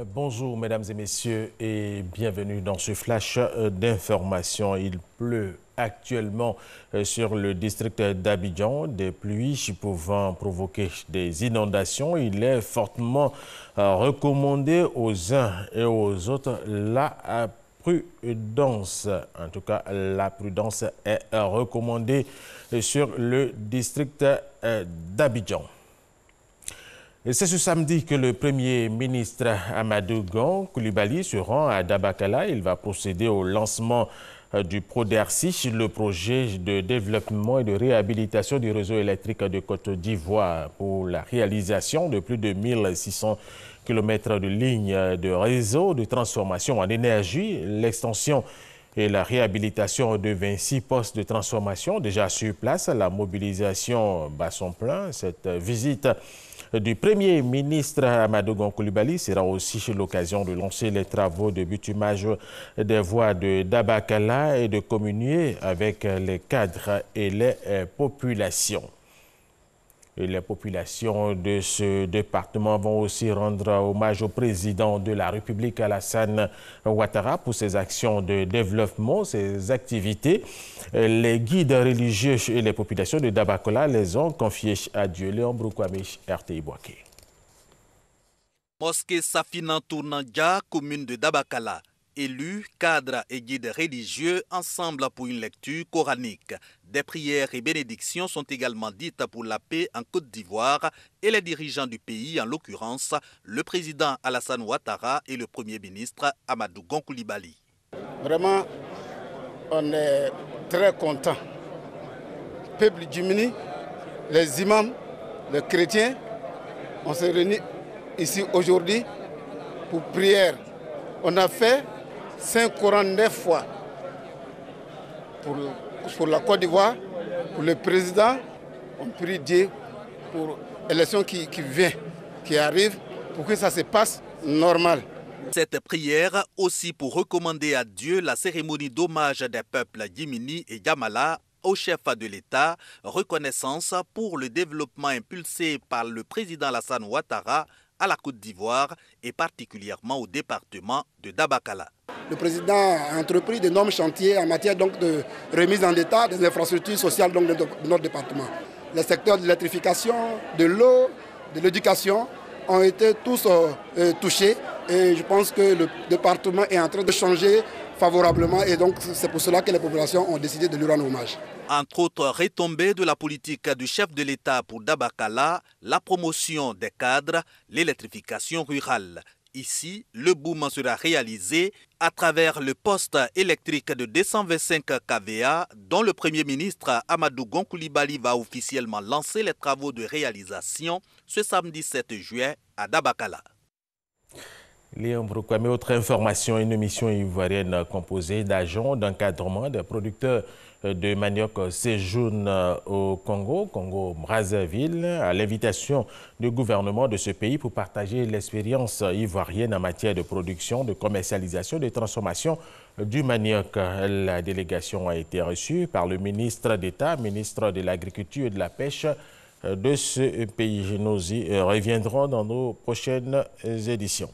Bonjour mesdames et messieurs et bienvenue dans ce flash d'information. Il pleut actuellement sur le district d'Abidjan, des pluies pouvant provoquer des inondations. Il est fortement recommandé aux uns et aux autres la prudence. En tout cas, la prudence est recommandée sur le district d'Abidjan. C'est ce samedi que le Premier ministre Amadou Gon Coulibaly se rend à Dabakala. Il va procéder au lancement du PRODERCI, le projet de développement et de réhabilitation du réseau électrique de Côte d'Ivoire pour la réalisation de plus de 1600 km de lignes de réseau de transformation en énergie, l'extension et la réhabilitation de 26 postes de transformation déjà sur place. La mobilisation bat son plein. Cette visite du Premier ministre Amadou Gon Coulibaly sera aussi l'occasion de lancer les travaux de bitumage des voies de Dabakala et de communier avec les cadres et les populations. Et les populations de ce département vont aussi rendre hommage au président de la République, Alassane Ouattara, pour ses actions de développement, ses activités. Les guides religieux et les populations de Dabakala les ont confiés à Dieu. Léon Broukwame, RTI Boaké. Mosquée Safina Tournandja, commune de Dabakala. Élus, cadres et guides religieux ensemble pour une lecture coranique. Des prières et bénédictions sont également dites pour la paix en Côte d'Ivoire et les dirigeants du pays, en l'occurrence le président Alassane Ouattara et le premier ministre Amadou Gon Coulibaly. Vraiment, on est très contents. Peuple djimini, les imams, les chrétiens, on se réunit ici aujourd'hui pour prière. On a fait Saint-Coran 9 fois pour la Côte d'Ivoire, pour le président. On prie Dieu pour l'élection qui vient, qui arrive, pour que ça se passe normal. Cette prière aussi pour recommander à Dieu la cérémonie d'hommage des peuples Djimini et Yamala au chef de l'État, reconnaissance pour le développement impulsé par le président Alassane Ouattara à la Côte d'Ivoire et particulièrement au département de Dabakala. Le président a entrepris d'énormes chantiers en matière donc de remise en état des infrastructures sociales donc de notre département. Les secteurs de l'électrification, de l'eau, de l'éducation ont été tous touchés et je pense que le département est en train de changer favorablement et donc c'est pour cela que les populations ont décidé de lui rendre hommage. Entre autres retombées de la politique du chef de l'État pour Dabakala, la promotion des cadres, l'électrification rurale. Ici, le boom sera réalisé à travers le poste électrique de 225 kVA dont le Premier ministre Amadou Gon Coulibaly va officiellement lancer les travaux de réalisation ce samedi 7 juin à Dabakala. Léon Broukwame, autre information, une mission ivoirienne composée d'agents d'encadrement des producteurs de manioc séjourne au Congo-Brazzaville, à l'invitation du gouvernement de ce pays pour partager l'expérience ivoirienne en matière de production, de commercialisation, de transformation du manioc. La délégation a été reçue par le ministre d'État, ministre de l'Agriculture et de la Pêche de ce pays. Nous y reviendrons dans nos prochaines éditions.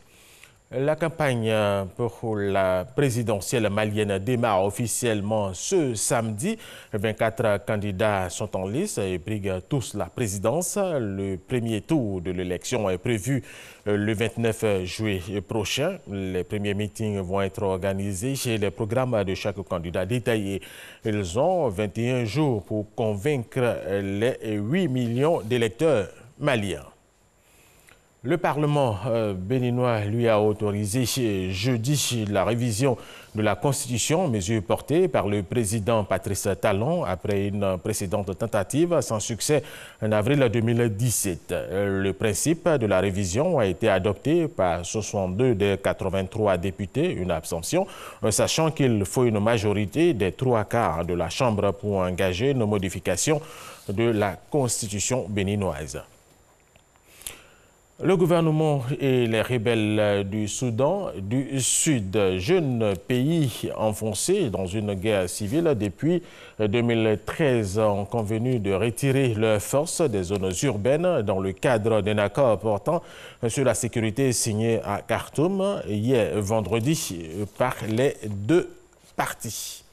La campagne pour la présidentielle malienne démarre officiellement ce samedi. 24 candidats sont en lice et briguent tous la présidence. Le premier tour de l'élection est prévu le 29 juillet prochain. Les premiers meetings vont être organisés chez les programmes de chaque candidat détaillé. Ils ont 21 jours pour convaincre les 8 millions d'électeurs maliens. Le Parlement béninois lui a autorisé jeudi la révision de la Constitution, mesure portée par le président Patrice Talon après une précédente tentative sans succès en avril 2017. Le principe de la révision a été adopté par 62 des 83 députés, une abstention, sachant qu'il faut une majorité des 3/4 de la Chambre pour engager une modification de la Constitution béninoise. Le gouvernement et les rebelles du Soudan du Sud, jeune pays enfoncé dans une guerre civile depuis 2013, ont convenu de retirer leurs forces des zones urbaines dans le cadre d'un accord portant sur la sécurité signé à Khartoum hier vendredi par les deux parties.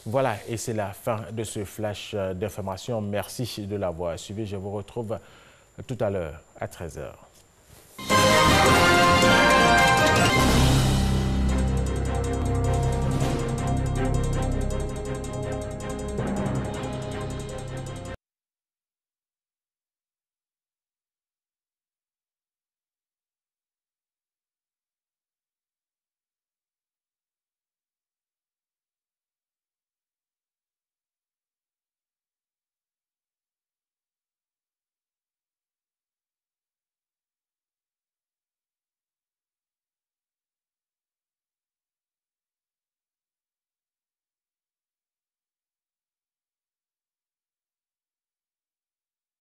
Voilà, et c'est la fin de ce flash d'information. Merci de l'avoir suivi. Je vous retrouve tout à l'heure à 13h.